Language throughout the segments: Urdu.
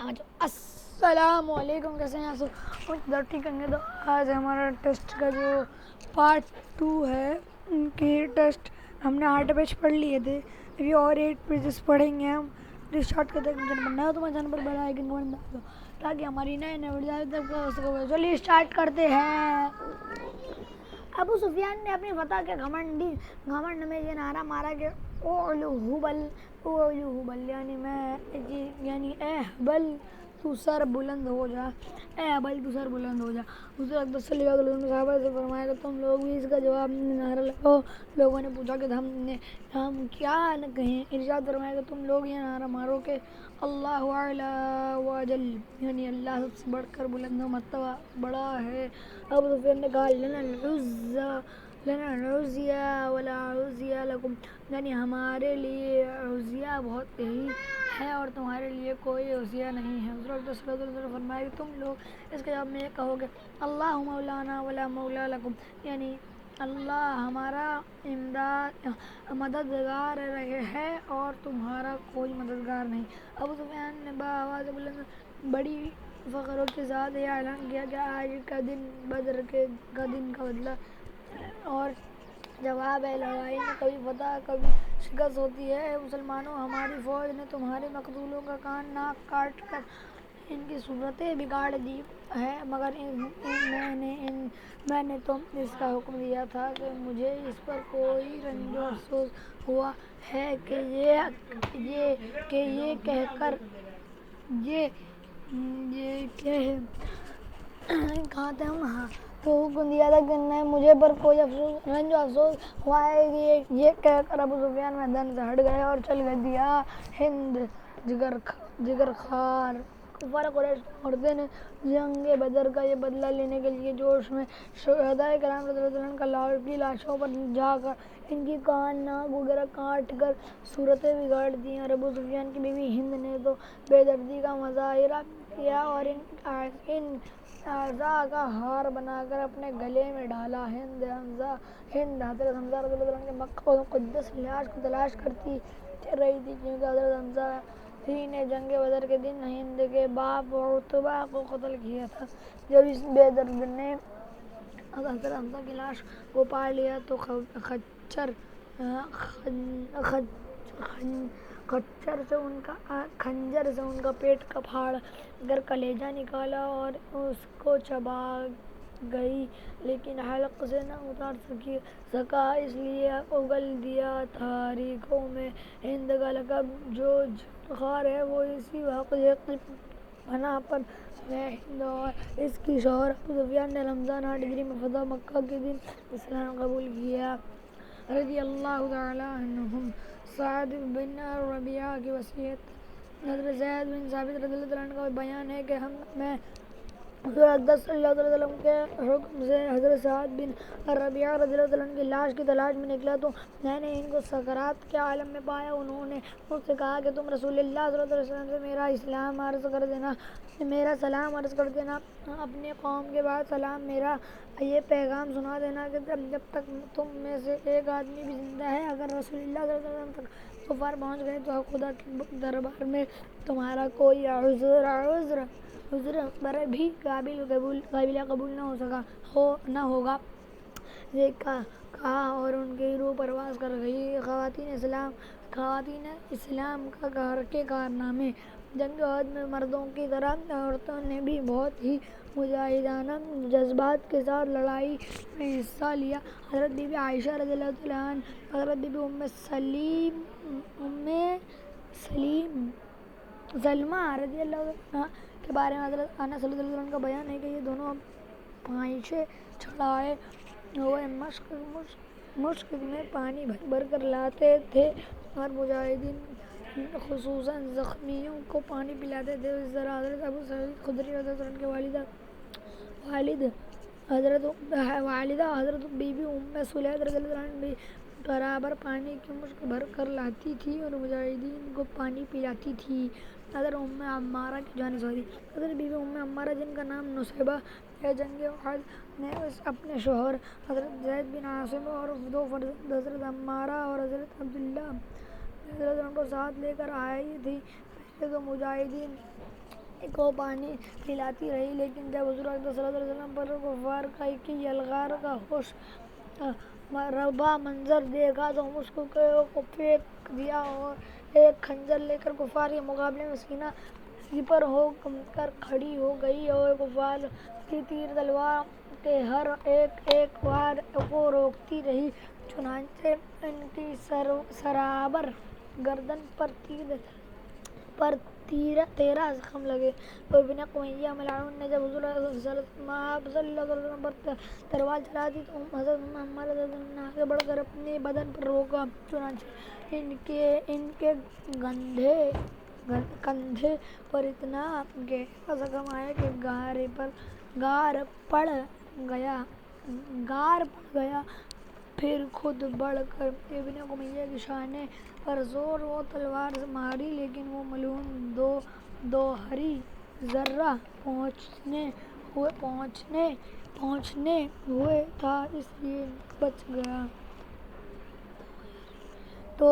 السلام علیکم، کیسے ہیں آپ سب؟ ٹھیک کریں گے تو آج ہمارا ٹیسٹ کا جو پارٹ 2 ہے کہ ٹیسٹ ہم نے 8 پیج پڑھ لیے تھے، ابھی اور 8 پیجز پڑھیں گے ہم. اسٹارٹ کرتے ہیں. چینل پر نیا ہو تو ہمارے چینل پر بیل آئیکن کو دبا دو تاکہ ہماری نئے ویڈیو ہو سکے. چلیے اسٹارٹ کرتے ہیں. ابو سفیان نے اپنی فتح کے گھمنڈ میں یہ نعرہ مارا کہ اولو ہبل یعنی اے ہبل تو سر بلند ہو جا. حضور اقدس صلی اللہ علیہ وسلم نے صحابہ سے فرمایا کہ تم لوگ بھی اس کا جواب نعرہ لگاؤ. لوگوں نے پوچھا کہ ہم کیا کہیں؟ ارشاد فرمایا کہ تم لوگ یہ نعرہ مارو کہ اللہ اعلی و جل، یعنی اللہ سب سے بڑھ کر بلند و مرتبہ بڑا ہے. ابو سفیان نے کہا لنا العزیٰ ولا عزیٰ لکم، یعنی ہمارے لیے عزیٰ بہت ہی ہے اور تمہارے لیے کوئی عزیٰ نہیں ہے. حضور اقدس صلی اللہ علیہ وسلم نے فرمایا کہ تم لوگ اس کے جواب میں یہ کہو کہ اللہ مولانا ولا مولا لکم، یعنی اللہ ہمارا مددگار ہے اور تمہارا کوئی مددگار نہیں. ابو سفیان نے بآواز بلند بڑی فخر کے ساتھ یہ اعلان کیا کہ آج کا دن بدر کا دن کا بدلہ اور جواب ہے. لڑائی میں کبھی فتح کبھی شکست ہوتی ہے. مسلمانوں، ہماری فوج نے تمہارے مقتولوں کا کان ناک کاٹ کر ان کی صورتیں بگاڑ دی ہے، مگر میں نے تو اس کا حکم دیا تھا کہ مجھے اس پر کوئی رنج و افسوس ہوا ہے کہ یہ کہاں تھے ہم؟ تو حکم دیا تھا کہ مجھے پر کوئی رنج و افسوس ہوا ہے. یہ کہہ کر ابو سفیان میدان سے ہٹ گئے اور چل دیا. ہند جگر خار کفار قریش کی عورتیں نے جنگ بدر کا یہ بدلہ لینے کے لیے جوش میں شہدائے کرام رضی اللہ عنہ کی لاشوں پر جا کر ان کی کان ناک وغیرہ کاٹ کر صورتیں بگاڑ دیں. اور ابو سفیان کی بیوی ہند نے تو بے دردی کا مظاہرہ کیا اور ان اعضاء کا ہار بنا کر اپنے گلے میں ڈالا. ہند حضرت حمزہ رضی اللہ عنہ کے مکہ مقدس لاش کو تلاش کرتی پھر رہی تھی، کیونکہ حضرت حمزہ ہی نے جنگ بدر کے دن ہند کے باپ عتبہ کو قتل کیا تھا. جب اس بے درد نے حضرت حمزہ کی لاش کو پا لیا تو خنجر سے ان کا پیٹ پھاڑ کر کلیجہ نکالا اور اس کو چبا گئی، لیکن حلق سے نہ اتار سکا، اس لیے اگل دیا. تاریخوں میں ہند کا لقب جو جگر خار ہے وہ اسی واقعے کی بنا پر ہے. ہند اور اس کی شوہر ابو سفیان نے رمضان 8 ہجری میں فتح مکہ کے دن اسلام قبول کیا. رضی اللہ تعالی عنہم. سعد بن ربیعہ کی وصیت. حضرت زید بن ثابت رضی اللہ عنہ کا بیان ہے کہ میں حضور اقدس صلی اللہ علیہ وسلم کے حکم سے حضرت سعد بن ربیعہ رضی اللہ عنہ کی لاش کی تلاش میں نکلا تو میں نے ان کو سکرات کے عالم میں پایا. انہوں نے مجھ سے کہا کہ تم رسول اللہ صلی اللہ علیہ وسلم سے میرا سلام عرض کر دینا، اپنی قوم کے بعد سلام میرا یہ پیغام سنا دینا کہ جب تک تم میں سے ایک آدمی بھی زندہ ہے، اگر رسول اللہ صلی اللہ علیہ وسلم تک کفار پہنچ گئے تو خدا کے دربار میں تمہارا کوئی عذر بھی قابل قبول نہ ہوگا. یہ کہا اور ان کی روح پرواز کر گئی. خواتین اسلام کے کارنامے. جنگ احد میں مردوں کی طرح عورتوں نے بھی بہت ہی مجاہدانہ جذبات کے ساتھ لڑائی میں حصہ لیا. حضرت بی بی عائشہ رضی اللہ عنہا، حضرت بی بی سلمہ رضی اللہ عنہا کے بارے میں حضرت انس رضی اللہ عنہ کا بیان ہے کہ یہ دونوں پائشے چڑھائے ہوئے مشک میں پانی بھر کر لاتے تھے اور مجاہدین خصوصاً زخمیوں کو پانی پلاتے تھے. اس طرح حضرت ابو سعید خدری رضی اللہ عنہ کے والدہ حضرت بی بی سلیمہ رضی اللہ عنہا بھی برابر پانی کی مشک بھر کر لاتی تھی اور مجاہدین کو پانی پلاتی تھی. حضرت عمارہ کی جانب سے حضرت بی بی عمارہ جن کا نام نصیبہ ہے، جنگ احد میں اپنے شوہر حضرت زید بن عاصم اور 2 فرزند حضرت عمارہ اور حضرت عبداللہ رضی اللہ عنہ کو ساتھ لے کر آئی تھی. پہلے تو مجاہدین کو پانی پلاتی رہی، لیکن جب حضور اقدس صلی اللہ علیہ وسلم پر کفار کی یلغار کا ہوش مربع منظر دیکھا تو مسکو کو پھینک دیا اور ایک خنجر لے کر کفار کے مقابلے میں سینہ سپر ہو کر کھڑی ہو گئی اور کفار کی تیر تلوار کے ہر ایک وار کو روکتی رہی، چنانچہ ان کی سرابر گردن پر 13 زخم لگے۔ ابن قمیہ ملعون نے جب حضور صلی اللہ علیہ وسلم پر تلوار چلا دی تو حضرت عمارہ رضی اللہ عنہ نے آگے بڑھ کر اپنے بدن پر روکا، چنانچہ ان کے کندھے پر اتنا گہرا زخم آیا کہ گار پڑ گیا، پھر خود بڑھ کر ابن قمیہ کے شانے پر زور و تلوار ماری، لیکن وہ ملعون دوہری ذرہ پہنچنے ہوئے تھا، اس لیے بچ گیا۔ تو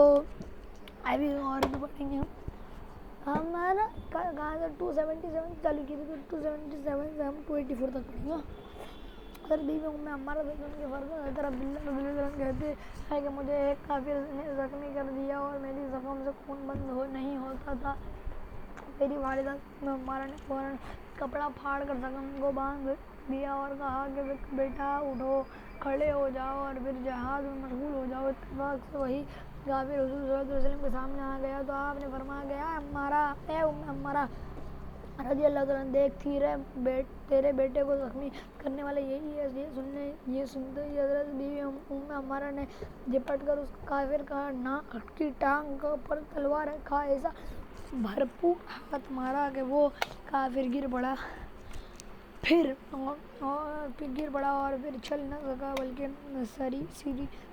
ابھی اور بھی پڑھیں گے ہمارا کہاں سے 277 چالو کی تھی، تو 277 سے ہم 284 تک پڑھیں گے۔ حضرت بیوی ام عمارہ رضی اللہ عنہ کے فرزند حضرت عبداللہ رضی اللہ عنہ کہتے ہیں کہ مجھے ایک کافر نے زخمی کر دیا اور میری زخم سے خون بند نہیں ہوتا تھا۔ میری والدہ ام عمارہ نے فوراً کپڑا پھاڑ کر زخم کو باندھ دیا اور کہا کہ بیٹا اٹھو، کھڑے ہو جاؤ اور پھر جہاد میں مشغول ہو جاؤ۔ اتفاق سے وہی کافر حضور صلی اللہ علیہ وسلم کے سامنے آ گیا تو آپ نے فرمایا کہ اے ام عمارہ رضی اللہ عنہ، دیکھ تیرے بیٹے کو زخمی کرنے والا یہی ہے۔ یہ سنتے ہی حضرت بیوی ام عمارہ نے جھپٹ کر اس کافر کا ناک کی ٹانگ پر تلوار کا ایسا بھرپور ہاتھ مارا کہ وہ کافر گر پڑا اور پھر چل نہ سکا، بلکہ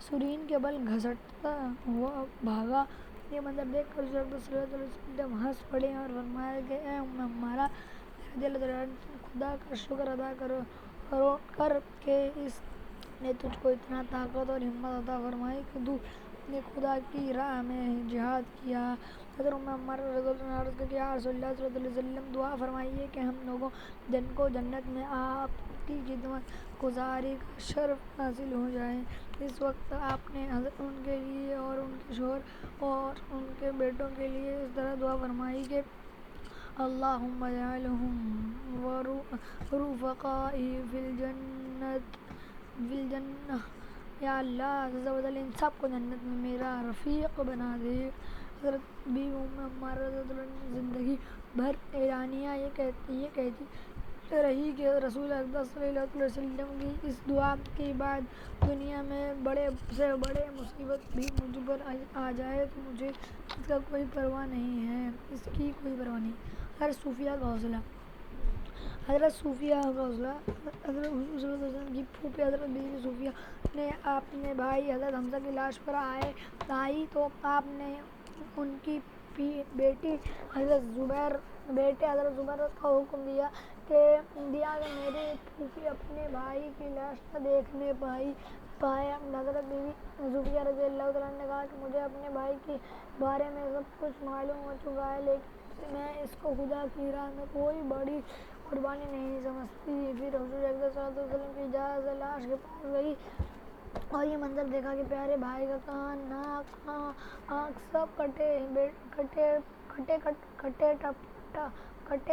سرین کے بل گھسٹتا ہوا بھاگا۔ یہ منظر دیکھ کر حضور اقدس صلی اللہ علیہ وسلم ہنس پڑے اور فرمایا کہ اے ام عمارہ رضی اللہ عنہ، خدا کا شکر ادا کر کہ اس نے تجھ کو اتنا طاقت اور ہمت عطا فرمائی کہ تو نے خدا کی راہ میں جہاد کیا۔ حضرت ام عمارہ رضی اللہ عنہ عرض کرتی یا رسول اللہ صلی اللہ علیہ وسلم، دعا فرمائیے کہ ہم لوگوں کو جنت میں آپ کی خدمت گزاری کا شرف حاصل ہو جائے۔ اس وقت آپ نے ان کے لیے اور ان کے شوہر اور ان کے بیٹوں کے لیے اس طرح دعا فرمائی کہ اللہم اجعلہم رفقائی فی الجنہ، یا اللہ عز و جل ان سب کو جنت میں میرا رفیق بنا دے۔ حضرت بیوی ام عمارہ رضی اللہ عنہ زندگی بھر اعلانیہ یہ کہتی رہی کہ رسول اقدس صلی اللہ علیہ وسلم کی اس دعا کے بعد دنیا میں بڑے سے بڑے مصیبت بھی مجھ پر آ جائے تو مجھے اس کی کوئی پرواہ نہیں۔ حضرت صوفیہ کا حوصلہ حضرت صوفیہ حضرت حضور صلی اللہ علیہ وسلم کی پھوپھی حضرت بیوی صوفیہ نے اپنے بھائی حضرت حمزہ کی لاش پر آئی تو آپ نے ان کی بیٹے حضرت زبیر کا حکم دیا کہ میری پھوپھی اپنے بھائی کی لاش نہ دیکھنے پائے۔ حضرت بیوی صوفیہ رضی اللہ عنہ نے کہا کہ مجھے اپنے بھائی کے بارے میں سب کچھ معلوم ہو چکا ہے، لیکن میں اس کو خدا کی راہ میں کوئی بڑی قربانی نہیں سمجھتی۔ پھر حضور اقدس صلی اللہ علیہ وسلم کی اجازت سے لاش کے پاس گئی اور یہ منظر دیکھا کہ پیارے بھائی کا کان، ناک، آنکھ سب کٹے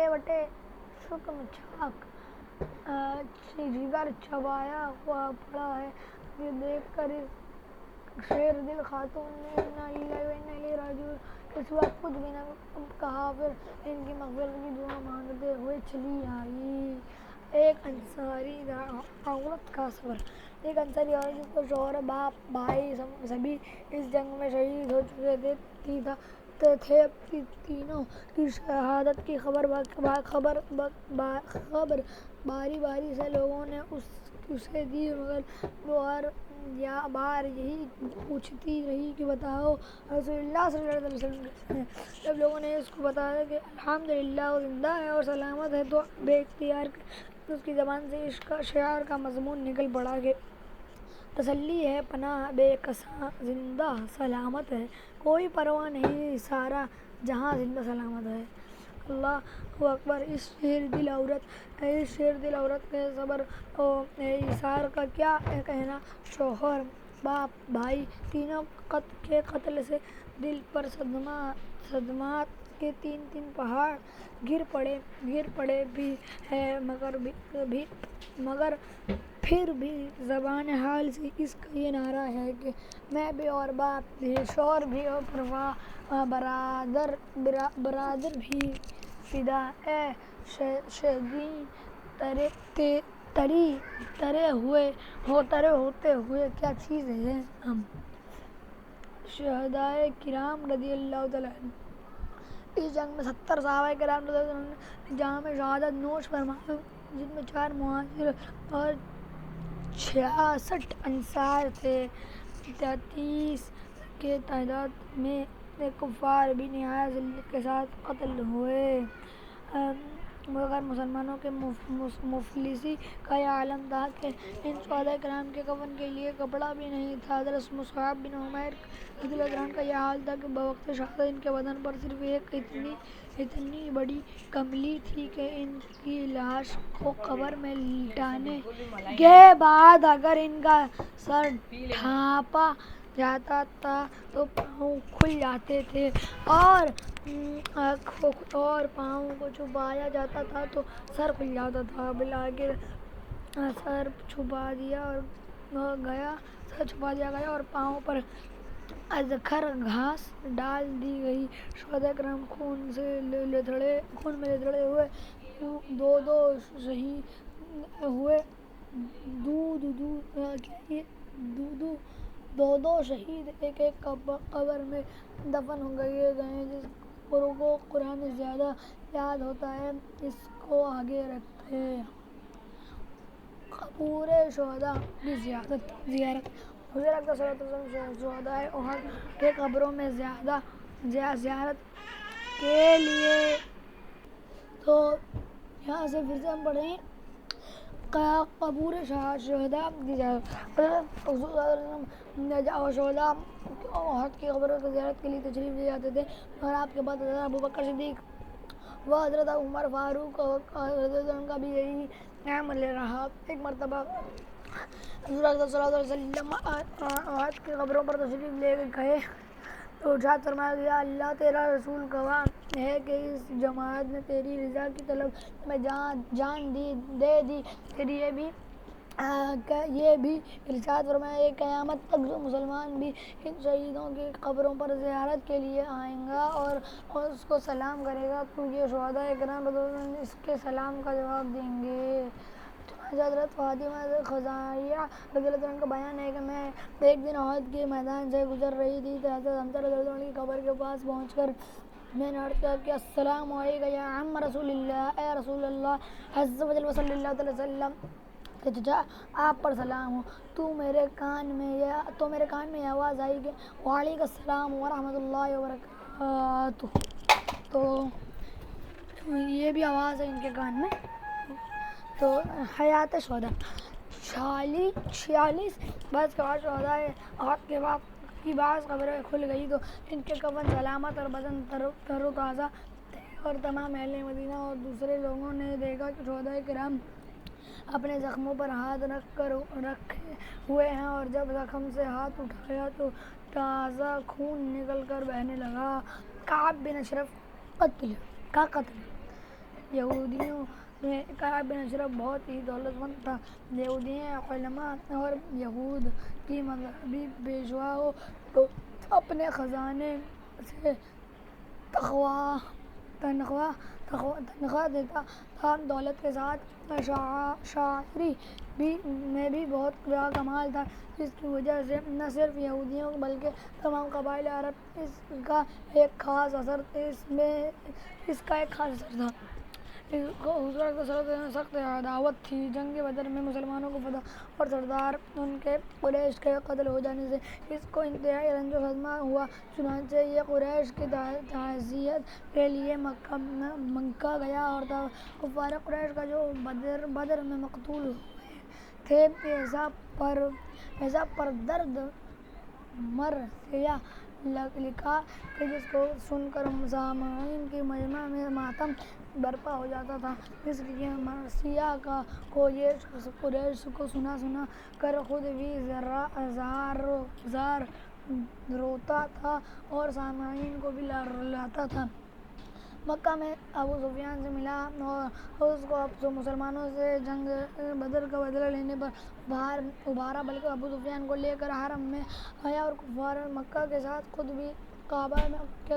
وٹے شکم چاک جگر چبایا ہوا پڑا ہے۔ یہ دیکھ کر اس شیر دل خاتون نے انا للہ و انا الیہ راجعون کے سوا کچھ بھی نہ کہا، پھر ان کی مغفرت کی دعا مانگتے ہوئے چلی آئی۔ ایک انصاری عورت کا صبر ایک انصاری عورت جس کا شوہر، باپ، بھائی سبھی اس جنگ میں شہید ہو چکے تھے، تینوں کی شہادت کی خبر باری باری سے لوگوں نے اسے دی، مگر وہ ہر بار یہی پوچھتی رہی کہ بتاؤ رسول اللہ صلی اللہ علیہ وسلم کیسے ہیں۔ جب لوگوں نے اس کو بتایا کہ الحمدللہ وہ زندہ ہے اور سلامت ہے تو بے اختیار اس کی زبان سے عشق کا شعر کا مضمون نکل پڑا کہ تسلی ہے پناہ بے کساں زندہ سلامت ہے، کوئی پرواہ نہیں سارا جہاں زندہ سلامت ہے۔ اللہ اکبر۔ اس شیر دل عورت کے صبر و ایثار کا کیا کہنا۔ شوہر، باپ، بھائی تینوں کے قتل سے دل پر صدمات کے تین پہاڑ گر پڑے بھی ہیں، مگر پھر بھی زبان حال سے اس کا یہ نعرہ ہے کہ میں بھی اور باپ بھی، شوہر بھی اور برادر بھی فدا۔ اے شیدیں ترے ہوتے ہوئے کیا چیز ہیں ہم۔ شہدائے کرام رضی اللہ تعالیٰ عنہ۔ اس جنگ میں 70 صحابہ کرام رضی اللہ عنہ نے جام شہادت نوش فرمایا، جن میں 4 مہاجر اور 66 انصار تھے۔ 33 کے تعداد میں کفار بھی نہایت ذلت کے ساتھ قتل ہوئے، مگر مسلمانوں کے مفلسی کا یہ عالم تھا کہ ان شہدائے کرام کے کفن کے لیے کپڑا بھی نہیں تھا۔ حضرت مصعب بن عمیر رضی اللہ عنہ کا یہ حال تھا کہ بوقت شہادت ان کے بدن پر صرف ایک اتنی بڑی کملی تھی کہ ان کی لاش کو قبر میں لٹانے کے بعد اگر ان کا سر ڈھانپا جاتا تھا تو پاؤں کھل جاتے تھے، اور پاؤں کو چھپایا جاتا تھا تو سر کھل جاتا تھا۔ بالآخر سر چھپا دیا گیا اور پاؤں پر ادھر گھاس ڈال دی گئی۔ شہدائے کرام خون میں لتھڑے ہوئے دو شہید ہوئے، دو شہید ایک قبر میں دفن کیے گئے۔ جس کو قرآن زیادہ یاد ہوتا ہے اس کو آگے رکھتے ہیں۔ قبور شہداء کی زیارت۔ حضور اکرم صلی اللہ علیہ وسلم شہدائے احد کے قبروں میں زیارت کے لیے، تو یہاں سے پھر سے ہم پڑھیں قبور شہداء کی زیارت۔ حضرت حضور صلی اللہ علیہ وسلم شہداء احد کی قبروں کی زیارت کے لیے تشریف لے جاتے تھے، اور آپ کے بعد حضرت ابوبکر صدیق و حضرت عمر فاروق رضی اللہ عنہ کا بھی یہی عمل رہا۔ ایک مرتبہ حضور اکرم صلی اللہ علیہ وسلم احد کی قبروں پر تشریف لے گئے تو ارشاد فرمایا کہ یا اللہ، تیرا رسول گواہ ہے کہ اس جماعت نے تیری رضا کی طلب میں جان دے دی۔ پھر یہ بھی ارشاد فرمایا کہ قیامت تک جو مسلمان بھی ان شہیدوں کی قبروں پر زیارت کے لیے آئے گا اور اس کو سلام کرے گا تو یہ شہدائے کرام رضی اللہ عنہ اس کے سلام کا جواب دیں گے۔ حضرت فاطمہ خزاریہ رضی اللہ عنہ کا بیان ہے کہ میں ایک دن احد کے میدان سے گزر رہی تھی تو حضرت حمزہ رضی اللہ عنہ کی قبر کے پاس پہنچ کر میں نے عرض کیا کہ السلام علیک یا عم رسول اللہ، اے رسول اللہ عز و جل و صلی اللہ علیہ وسلم، کہ چچا آپ پر سلام ہو۔ تو میرے کان میں یہ آواز آئی کہ وعلیکم السلام ورحمۃ اللہ وبرکاتہ۔ تو یہ بھی آواز ہے ان کے کان میں۔ تو حیات شہداء 46 برس کے بعد شہدائے احد کے کی بعض قبریں کھل گئی تو ان کے کفن سلامت اور بدن تر و تازہ تھے، اور تمام اہل مدینہ اور دوسرے لوگوں نے دیکھا کہ شہدائے کرام اپنے زخموں پر ہاتھ رکھے ہوئے ہیں، اور جب زخم سے ہاتھ اٹھایا تو تازہ خون نکل کر بہنے لگا۔ کعب بن اشرف کا قتل۔ یہودیوں میں کعب بن اشرف بہت ہی دولت مند تھا۔ یہودی علماء اور یہود کی مذہبی پیشواؤں کو اپنے خزانے سے تنخواہ دیتا تھا۔ دولت کے ساتھ شاعری میں بھی بہت بڑا کمال تھا، جس کی وجہ سے نہ صرف یہودیوں بلکہ تمام قبائل عرب اس کا ایک خاص اثر تھا۔ حضور اکرم صلی اللہ علیہ وسلم سخت عداوت تھی۔ جنگ بدر میں مسلمانوں کو فتح اور سردار ان کے قریش کے قتل ہو جانے سے اس کو انتہائی رنج و صدمہ ہوا، چنانچہ یہ قریش کی تعزیت کے لیے مکہ گیا اور کفار قریش کا جو بدر میں مقتول ہوئے تھے، ایسا پر درد مر سیاہ لکھا کہ جس کو سن کر سامعین کی مجمع میں ماتم برپا ہو جاتا تھا، اس لیے مرثیہ کو یہ شخص قریش کو سنا کر خود بھی زار روتا تھا اور سامعین کو بھی رلاتا تھا۔ مکہ میں ابو سفیان سے ملا اور اس کو مسلمانوں سے جنگ بدر کا بدلہ لینے پر ابھارا، بلکہ ابو سفیان کو لے کر حرم میں آیا اور کفار مکہ کے ساتھ خود بھی کعبہ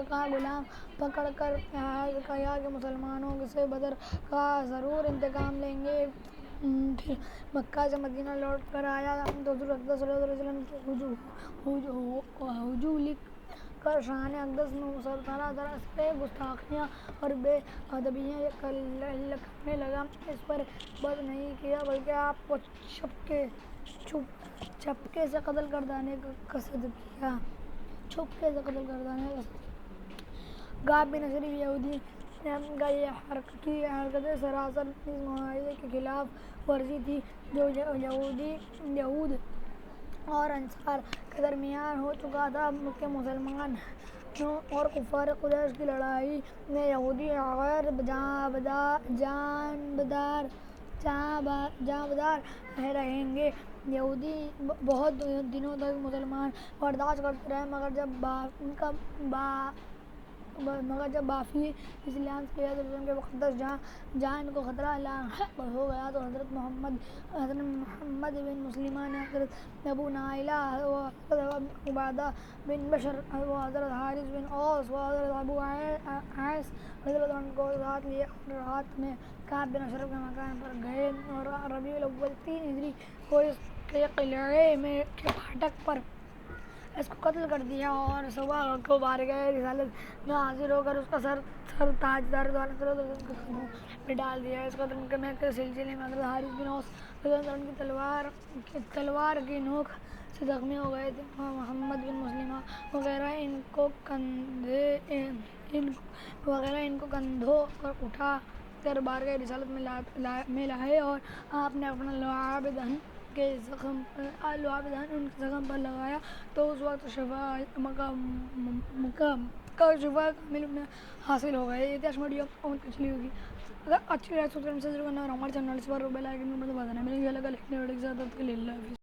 کا غلام پکڑ کر عہد کیا کہ مسلمانوں سے بدر کا ضرور انتقام لیں گے۔ پھر مکہ سے مدینہ لوٹ کر آیا تو حضور اقدس صلی اللہ علیہ وسلم کی ہجو لکھ کر شان اقدس میں طرح سے گستاخیاں اور بے ادبیاں کرنے لگا۔ اس پر بس نہیں کیا بلکہ آپ کو چپکے سے قتل کر دینے کا قصد کیا۔ کعب بن اشرف یہودی کا یہ حرکت سراسر اس معاہدے کی خلاف ورزی تھی جو یہود اور انصار کے درمیان ہو چکا تھا کہ مسلمانوں اور کفار قریش کی لڑائی میں یہودی غیر جانبدار رہیں گے۔ یہودی بہت دنوں تک مسلمان برداشت کرتے رہے، مگر جب بافی اسلام کی حضرت کے مقدس جان کو خطرہ لاحق ہو گیا تو حضرت محمد بن مسلمہ نے حضرت ابو نائلہ و حضرت عبادہ بن بشر و حضرت حارث بن اوس و حضرت ابو عیس رضی اللہ عنہ کو ساتھ لیا اور رات میں کعب بن اشرف کے مکان پر گئے اور ربیع الاول 3 ہجری کو اس کے قلعے کے پھاٹک پر اس کو قتل کر دیا اور صبح کو بارگاہ رسالت میں حاضر ہو کر اس کا سر تاجدار دولت صلی اللہ علیہ وسلم کے قدموں پہ ڈال دیا۔ اس قتل کے سلسلے میں حضرت حارث بن اوس رضی اللہ عنہ کی تلوار کی نوک سے زخمی ہو گئے تھے۔ محمد بن مسلمہ وغیرہ ان کو کندھوں پر اٹھا کر بارگاہ رسالت میں لائے اور آپ نے اپنا لعاب دہن ان کے زخم پر لگایا تو اس وقت شفا کامل انہیں حاصل ہو گئی۔ یہ ویڈیو چلی ہوگی، اگر اچھی لگے تو سبسکرائب کرنا اور ہمارے چینل پر بیل آئیکن پر دبا دینا۔ ملیں گے الگ الگ ویڈیو کے ساتھ، تب تک کے لیے اللہ حافظ۔